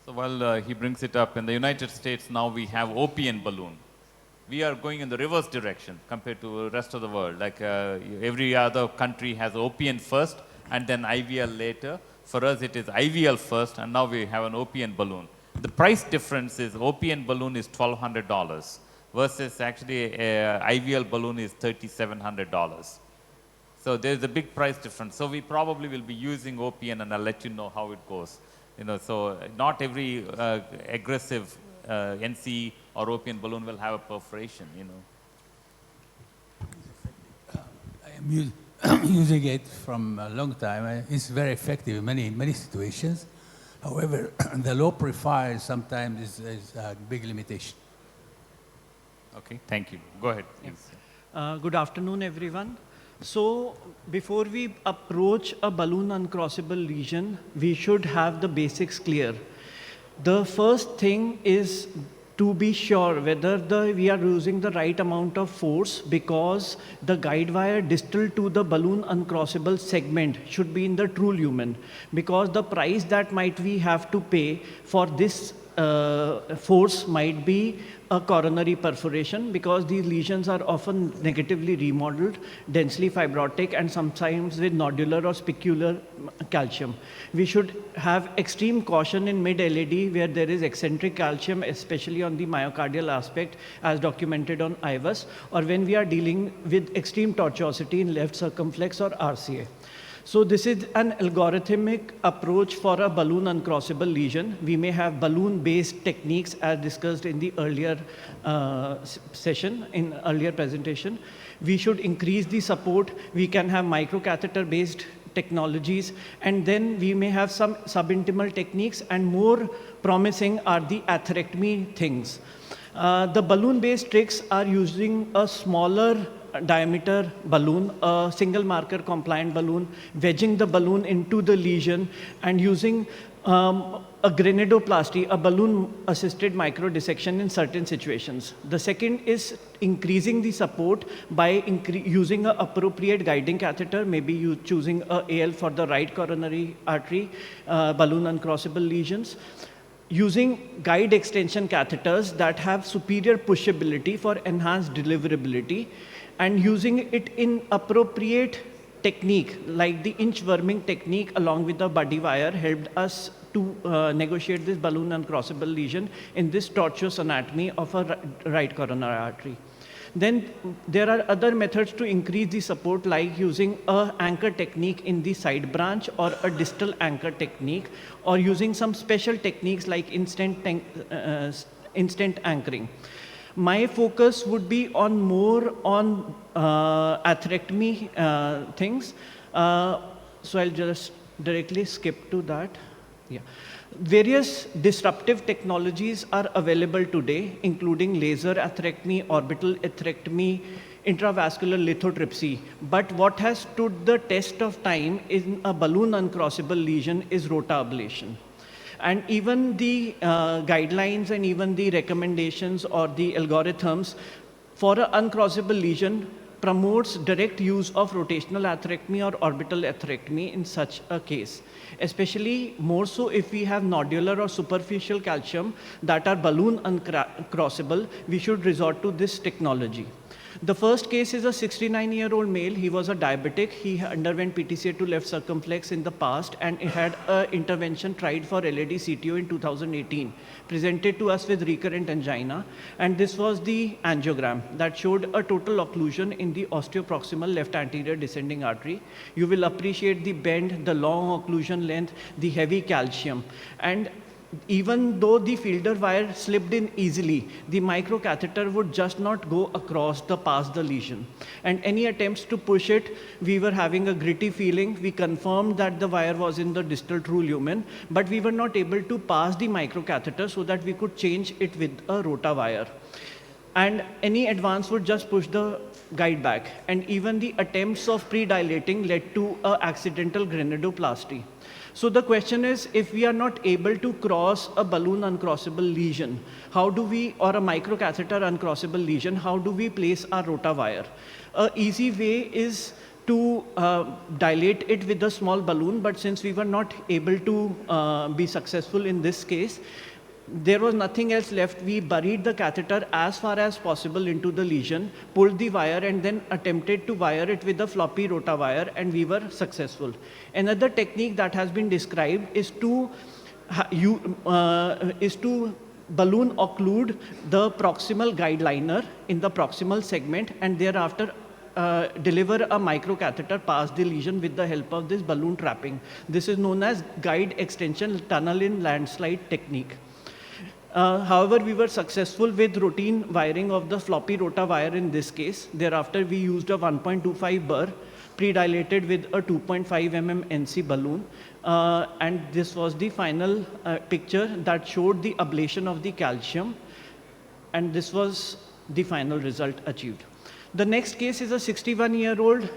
So while he brings it up, in the United States now we have OPN balloon. We are going in the reverse direction compared to the rest of the world. Like every other country has OPN first and then IVL later. For us it is IVL first and now we have an OPN balloon. The price difference is OPN balloon is $1,200 versus actually IVL balloon is $3,700. So there's a big price difference. So we probably will be using OPN and I'll let you know how it goes. So not every aggressive NC or OPN balloon will have a perforation, I am using it from a long time. It's very effective in many situations. However, the low profile sometimes is a big limitation. Okay, thank you. Go ahead, please. Good afternoon, everyone. So before we approach a balloon uncrossable lesion, we should have the basics clear. The first thing is to be sure whether we are using the right amount of force, because the guide wire distal to the balloon uncrossable segment should be in the true lumen, because the price that might we have to pay for this force might be a coronary perforation, because these lesions are often negatively remodeled, densely fibrotic, and sometimes with nodular or spicular calcium. We should have extreme caution in mid-LAD where there is eccentric calcium, especially on the myocardial aspect, as documented on IVUS, or when we are dealing with extreme tortuosity in left circumflex or RCA. So this is an algorithmic approach for a balloon uncrossable lesion. We may have balloon-based techniques as discussed in the earlier earlier presentation. We should increase the support. We can have microcatheter-based technologies, and then we may have some subintimal techniques, and more promising are the atherectomy things. The balloon-based tricks are using a smaller diameter balloon, a single marker compliant balloon, wedging the balloon into the lesion, and using a granuloplasty, a balloon-assisted microdissection in certain situations. The second is increasing the support by using an appropriate guiding catheter, maybe you choosing a AL for the right coronary artery, balloon uncrossable lesions. Using guide extension catheters that have superior pushability for enhanced deliverability, and using it in appropriate technique, like the inchworming technique along with the buddy wire, helped us to negotiate this balloon uncrossable lesion in this tortuous anatomy of a right coronary artery. Then there are other methods to increase the support, like using an anchor technique in the side branch or a distal anchor technique, or using some special techniques like instant anchoring. My focus would be on more on atherectomy things. So I'll just directly skip to that. Yeah. Various disruptive technologies are available today, including laser atherectomy, orbital atherectomy, intravascular lithotripsy. But what has stood the test of time in a balloon uncrossable lesion is rotablation. And even the guidelines and even the recommendations or the algorithms for an uncrossable lesion promotes direct use of rotational atherectomy or orbital atherectomy in such a case, especially more so if we have nodular or superficial calcium that are balloon uncrossable. We should resort to this technology. The first case is a 69-year-old male. He was a diabetic. He underwent PTCA to left circumflex in the past, and he had an intervention tried for LAD CTO in 2018, presented to us with recurrent angina. And this was the angiogram that showed a total occlusion in the osteoproximal left anterior descending artery. You will appreciate the bend, the long occlusion length, the heavy calcium. And even though the fielder wire slipped in easily, the microcatheter would just not go across past the lesion. And any attempts to push it, we were having a gritty feeling. We confirmed that the wire was in the distal true lumen, but we were not able to pass the microcatheter so that we could change it with a rota wire. And any advance would just push the guide back. And even the attempts of pre-dilating led to an accidental granuloplasty. So the question is, if we are not able to cross a balloon uncrossable lesion, how do we, or a microcatheter uncrossable lesion, how do we place our rota wire? An easy way is to dilate it with a small balloon, but since we were not able to be successful in this case, there was nothing else left. We buried the catheter as far as possible into the lesion, pulled the wire, and then attempted to wire it with a floppy rotawire, and we were successful. Another technique that has been described is to balloon occlude the proximal guide liner in the proximal segment, and thereafter deliver a microcatheter past the lesion with the help of this balloon trapping. This is known as guide extension tunnel in landslide technique. However, we were successful with routine wiring of the floppy rotawire in this case. Thereafter, we used a 1.25 burr pre-dilated with a 2.5 mm NC balloon. And this was the final picture that showed the ablation of the calcium. And this was the final result achieved. The next case is a 61-year-old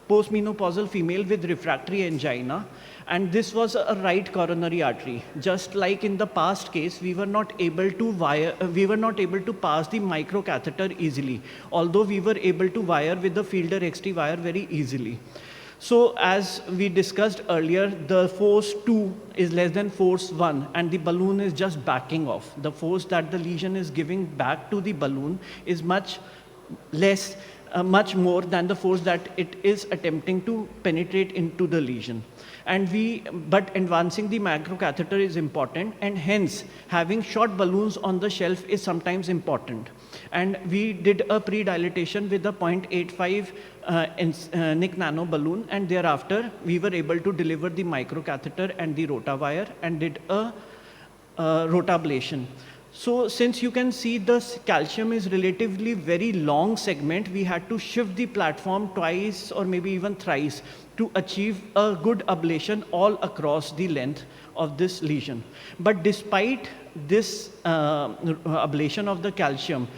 postmenopausal female with refractory angina, and this was a right coronary artery. Just like in the past case, we were not able to pass the microcatheter easily, although we were able to wire with the Fielder XT wire very easily. So as we discussed earlier, the force 2 is less than force 1, and the balloon is just backing off. The force that the lesion is giving back to the balloon is much more than the force that it is attempting to penetrate into the lesion. But advancing the microcatheter is important, and hence having short balloons on the shelf is sometimes important. And we did a pre-dilatation with a 0.85 Nick nano balloon, and thereafter we were able to deliver the microcatheter and the rotawire and did a rotablation. So since you can see the calcium is relatively very long segment, we had to shift the platform twice or maybe even thrice to achieve a good ablation all across the length of this lesion. But despite this ablation of the calcium,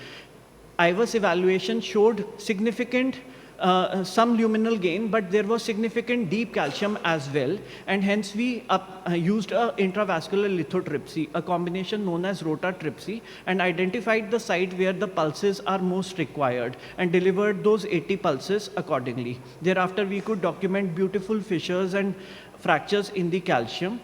IVUS evaluation showed significant some luminal gain, but there was significant deep calcium as well, and hence we used a intravascular lithotripsy, a combination known as rotatripsy, and identified the site where the pulses are most required and delivered those 80 pulses accordingly. Thereafter, we could document beautiful fissures and fractures in the calcium,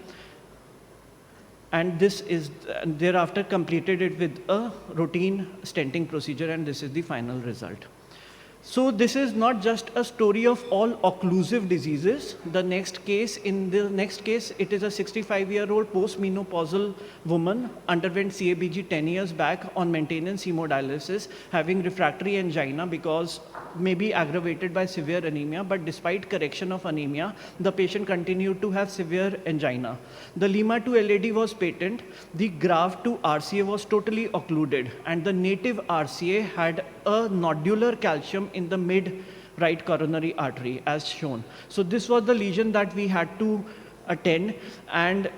and this is thereafter completed it with a routine stenting procedure, and this is the final result. So this is not just a story of all occlusive diseases. In the next case, it is a 65-year-old postmenopausal woman underwent CABG 10 years back on maintenance hemodialysis, having refractory angina because maybe aggravated by severe anemia, but despite correction of anemia, the patient continued to have severe angina. The Lima to LAD was patent, the graft to RCA was totally occluded, and the native RCA had a nodular calcium in the mid right coronary artery as shown. So this was the lesion that we had to attend, and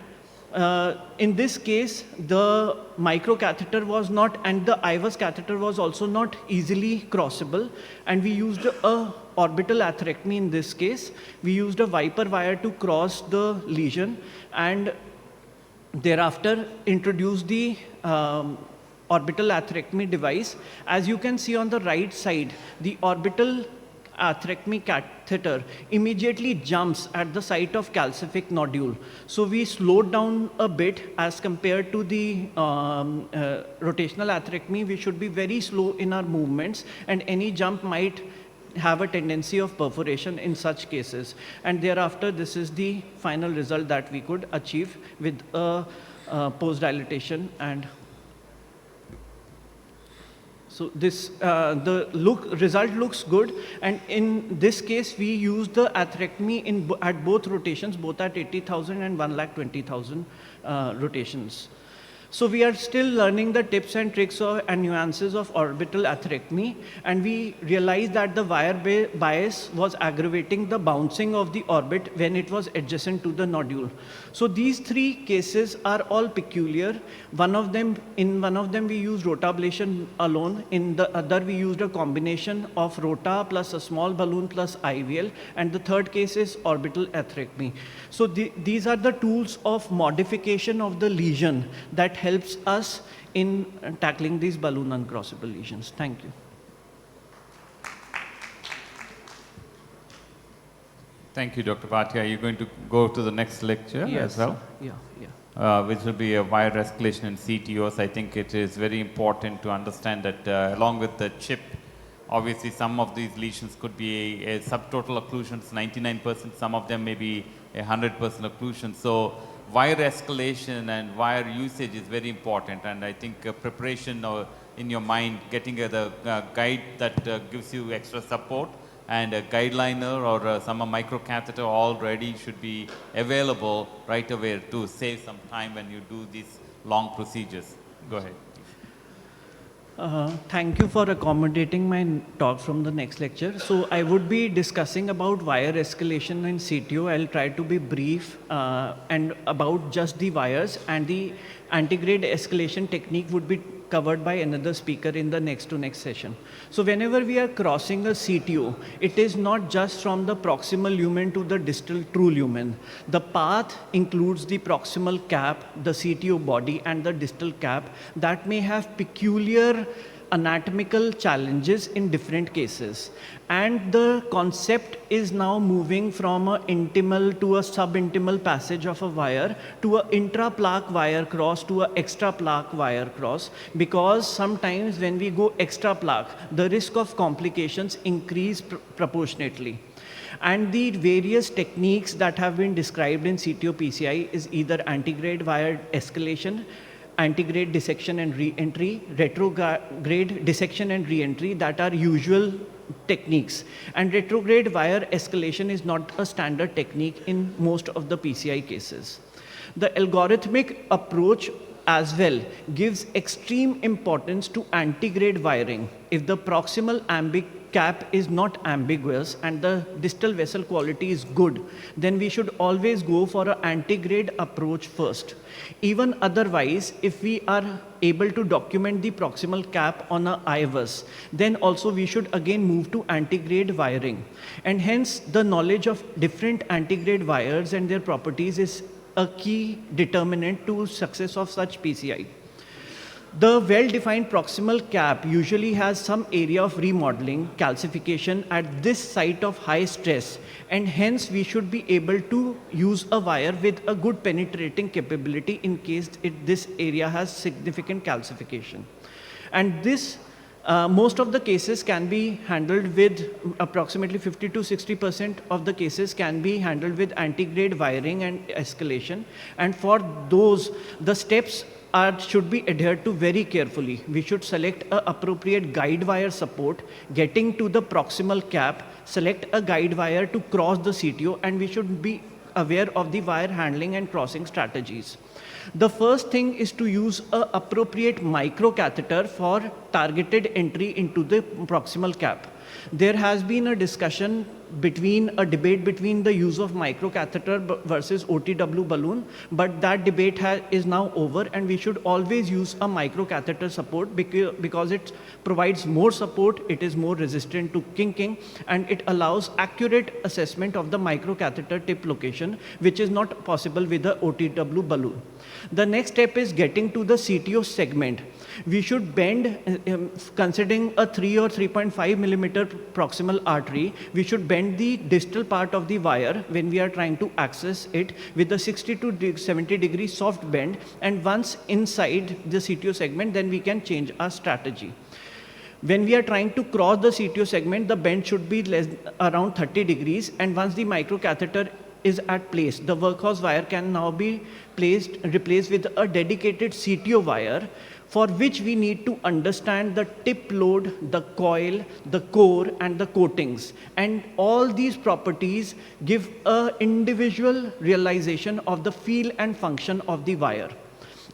in this case, the microcatheter was not, and the IVUS catheter was also not easily crossable, and we used a orbital atherectomy in this case. We used a Viper wire to cross the lesion, and thereafter introduced the orbital atherectomy device. As you can see on the right side, the orbital atherectomy catheter immediately jumps at the site of calcific nodule. So we slowed down a bit as compared to the rotational atherectomy. We should be very slow in our movements, and any jump might have a tendency of perforation in such cases. And thereafter, this is the final result that we could achieve with a post-dilatation. And so this, the result looks good, and in this case we used the atherectomy at both rotations, both at 80,000 and 1,20,000 rotations. So we are still learning the tips and tricks and nuances of orbital atherectomy, and we realized that the wire bias was aggravating the bouncing of the orbit when it was adjacent to the nodule. So these three cases are all peculiar. In one of them we used rotablation alone. In the other we used a combination of rota plus a small balloon plus IVL, and the third case is orbital atherectomy. So these are the tools of modification of the lesion that helps us in tackling these balloon uncrossable lesions. Thank you. Thank you, Dr. Bhatia. Are you going to go to the next lecture Yes. as well? Yeah. Which will be a wire escalation in CTOs. I think it is very important to understand that along with the chip, obviously some of these lesions could be a subtotal occlusions, 99%, some of them may be 100% occlusion. So wire escalation and wire usage is very important, and I think preparation or in your mind, getting the guide that gives you extra support and a guideliner or some microcatheter already should be available right away to save some time when you do these long procedures. Go ahead. Thank you for accommodating my talk from the next lecture. So I would be discussing about wire escalation in CTO. I'll try to be brief and about just the wires, and the antigrade escalation technique would be covered by another speaker in the next session. So whenever we are crossing a CTO, it is not just from the proximal lumen to the distal true lumen. The path includes the proximal cap, the CTO body, and the distal cap that may have peculiar anatomical challenges in different cases. And the concept is now moving from an intimal to a subintimal passage of a wire to an intraplaque wire cross to an extraplaque wire cross, because sometimes when we go extraplaque, the risk of complications increase proportionately. And the various techniques that have been described in CTO PCI is either antigrade wire escalation, antigrade dissection and re-entry, retrograde dissection and re-entry, that are usual techniques. And retrograde wire escalation is not a standard technique in most of the PCI cases. The algorithmic approach as well gives extreme importance to antigrade wiring. If the proximal cap is not ambiguous and the distal vessel quality is good, then we should always go for an antigrade approach first. Even otherwise, if we are able to document the proximal cap on a IVUS, then also we should again move to antigrade wiring. And hence, the knowledge of different antigrade wires and their properties is a key determinant to success of such PCI. The well-defined proximal cap usually has some area of remodeling, calcification at this site of high stress, and hence we should be able to use a wire with a good penetrating capability in case this area has significant calcification. And this most of the cases can be handled with approximately 50 to 60% of the cases can be handled with antigrade wiring and escalation. And for those, the steps should be adhered to very carefully. We should select an appropriate guide wire support, getting to the proximal cap, select a guide wire to cross the CTO, and we should be aware of the wire handling and crossing strategies. The first thing is to use an appropriate microcatheter for targeted entry into the proximal cap. There has been a debate between the use of microcatheter versus OTW balloon, but that debate is now over, and we should always use a microcatheter support because it provides more support, it is more resistant to kinking, and it allows accurate assessment of the microcatheter tip location, which is not possible with the OTW balloon. The next step is getting to the CTO segment. We should bend, considering a 3 or 3.5 millimeter proximal artery, we should bend the distal part of the wire when we are trying to access it with a 60 to 70 degree soft bend, and once inside the CTO segment, then we can change our strategy. When we are trying to cross the CTO segment, the bend should be around 30 degrees, and once the microcatheter is at place, the workhorse wire can now be replaced with a dedicated CTO wire, for which we need to understand the tip load, the coil, the core, and the coatings. And all these properties give an individual realization of the feel and function of the wire.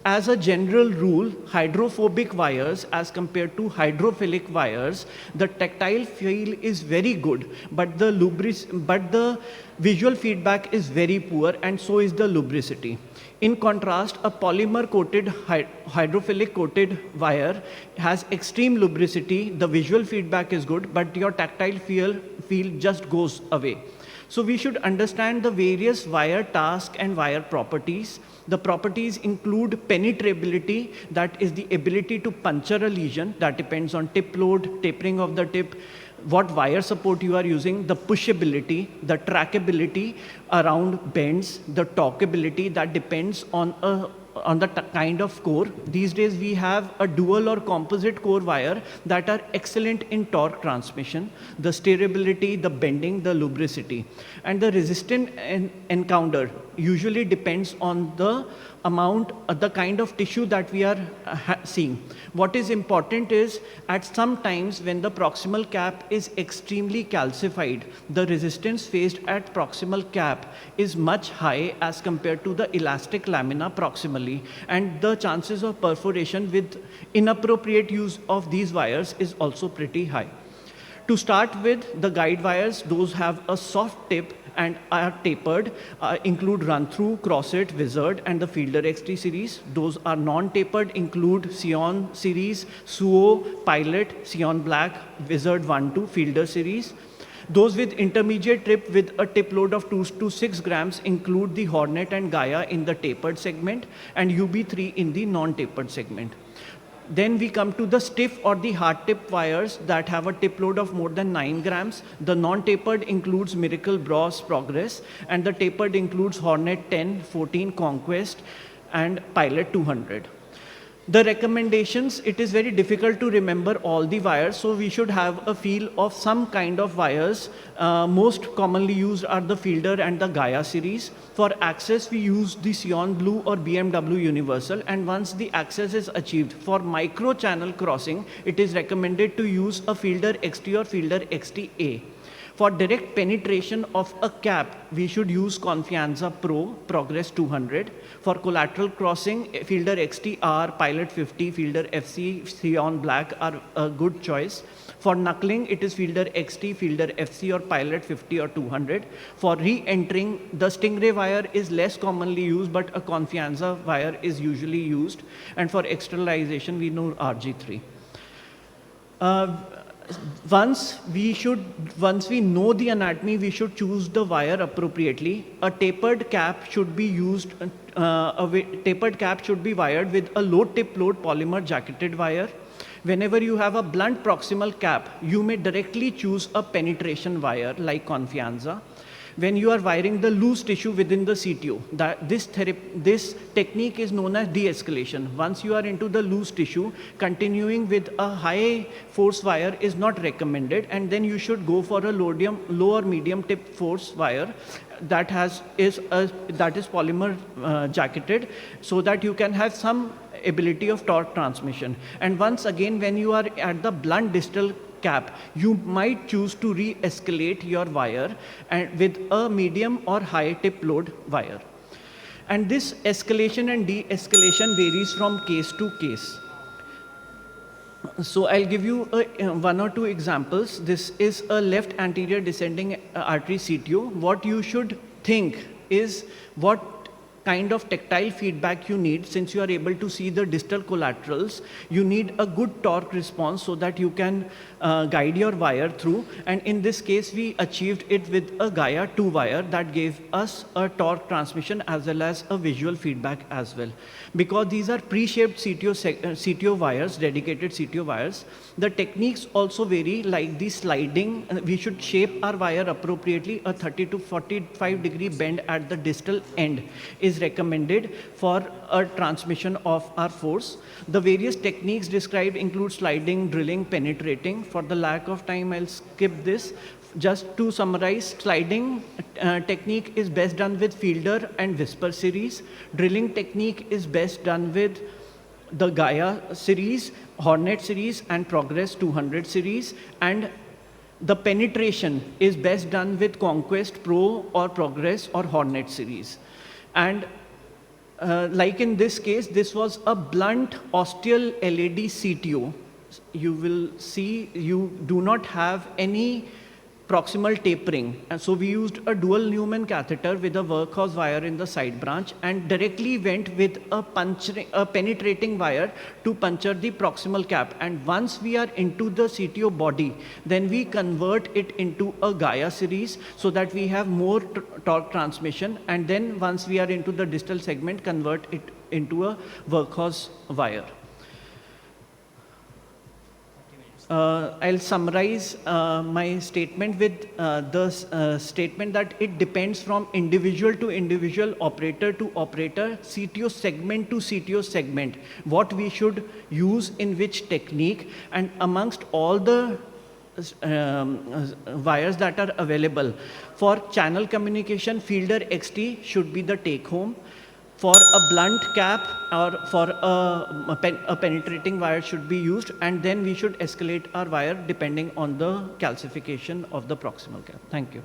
As a general rule, hydrophobic wires as compared to hydrophilic wires, the tactile feel is very good, but the visual feedback is very poor, and so is the lubricity. In contrast, a polymer coated, hydrophilic coated wire has extreme lubricity, the visual feedback is good, but your tactile feel just goes away. So we should understand the various wire tasks and wire properties. The properties include penetrability, that is the ability to puncture a lesion, that depends on tip load, tapering of the tip, what wire support you are using, the pushability, the trackability around bends, the torqueability, that depends on the kind of core. These days we have a dual or composite core wire that are excellent in torque transmission, the steerability, the bending, the lubricity. And the resistance encounter usually depends on the amount, the kind of tissue that we are seeing. What is important is, at some times when the proximal cap is extremely calcified, the resistance faced at proximal cap is much high as compared to the elastic lamina proximally, and the chances of perforation with inappropriate use of these wires is also pretty high. To start with, the guide wires, those have a soft tip and are tapered, include run-through, crosset, wizard, and the Fielder XT series. Those are non-tapered, include Sion series, Suo, Pilot, Sion Black, Wizard 1-2, Fielder series. Those with intermediate tip with a tip load of 2 to 6 grams include the Hornet and Gaia in the tapered segment, and UB3 in the non-tapered segment. Then we come to the stiff or the hard tip wires that have a tip load of more than 9 grams. The non-tapered includes Miracle, Bros, Progress, and the tapered includes Hornet 10, 14, Conquest, and Pilot 200. The recommendations, it is very difficult to remember all the wires, so we should have a feel of some kind of wires. Most commonly used are the Fielder and the Gaia series. For access, we use the Sion Blue or BMW Universal, and once the access is achieved, for micro channel crossing, it is recommended to use a Fielder XT or Fielder XT-A. For direct penetration of a cap, we should use Confianza Pro, Progress 200. For collateral crossing, Fielder XT-R, Pilot 50, Fielder FC, Sion Black are a good choice. For knuckling, it is Fielder XT, Fielder FC, or Pilot 50 or 200. For re-entering, the Stingray wire is less commonly used, but a Confianza wire is usually used. And for externalization, we know RG3. Once we know the anatomy, we should choose the wire appropriately. A tapered cap should be used. Tapered cap should be wired with a low tip load polymer jacketed wire. Whenever you have a blunt proximal cap, you may directly choose a penetration wire like Confianza. When you are wiring the loose tissue within the CTO, this technique is known as de-escalation. Once you are into the loose tissue, continuing with a high force wire is not recommended, and then you should go for a low or medium tip force wire that is polymer jacketed, so that you can have some ability of torque transmission. And once again, when you are at the blunt distal cap, you might choose to re-escalate your wire and with a medium or high tip load wire. And this escalation and de-escalation varies from case to case. So I'll give you one or two examples. This is a left anterior descending artery CTO. What you should think is what kind of tactile feedback you need. Since you are able to see the distal collaterals, you need a good torque response so that you can guide your wire through. And in this case, we achieved it with a Gaia 2 wire that gave us a torque transmission as well as a visual feedback as well. Because these are pre-shaped CTO wires, dedicated CTO wires, the techniques also vary, like the sliding. We should shape our wire appropriately. A 30 to 45 degree bend at the distal end is recommended for a transmission of our force. The various techniques described include sliding, drilling, penetrating. For the lack of time, I'll skip this. Just to summarize, sliding technique is best done with Fielder and Whisper series. Drilling technique is best done with the Gaia series, Hornet series, and Progress 200 series. And the penetration is best done with Conquest Pro or Progress or Hornet series. And like in this case, this was a blunt ostial LAD CTO. You will see you do not have any proximal tapering. And so we used a dual Newman catheter with a workhorse wire in the side branch and directly went with a penetrating wire to puncture the proximal cap. And once we are into the CTO body, then we convert it into a Gaia series so that we have more torque transmission. And then once we are into the distal segment, convert it into a workhorse wire. I'll summarize my statement with the statement that it depends from individual to individual, operator to operator, CTO segment to CTO segment, what we should use in which technique, and amongst all the wires that are available. For channel communication, Fielder XT should be the take home. For a blunt cap or for a penetrating wire should be used, and then we should escalate our wire depending on the calcification of the proximal cap. Thank you.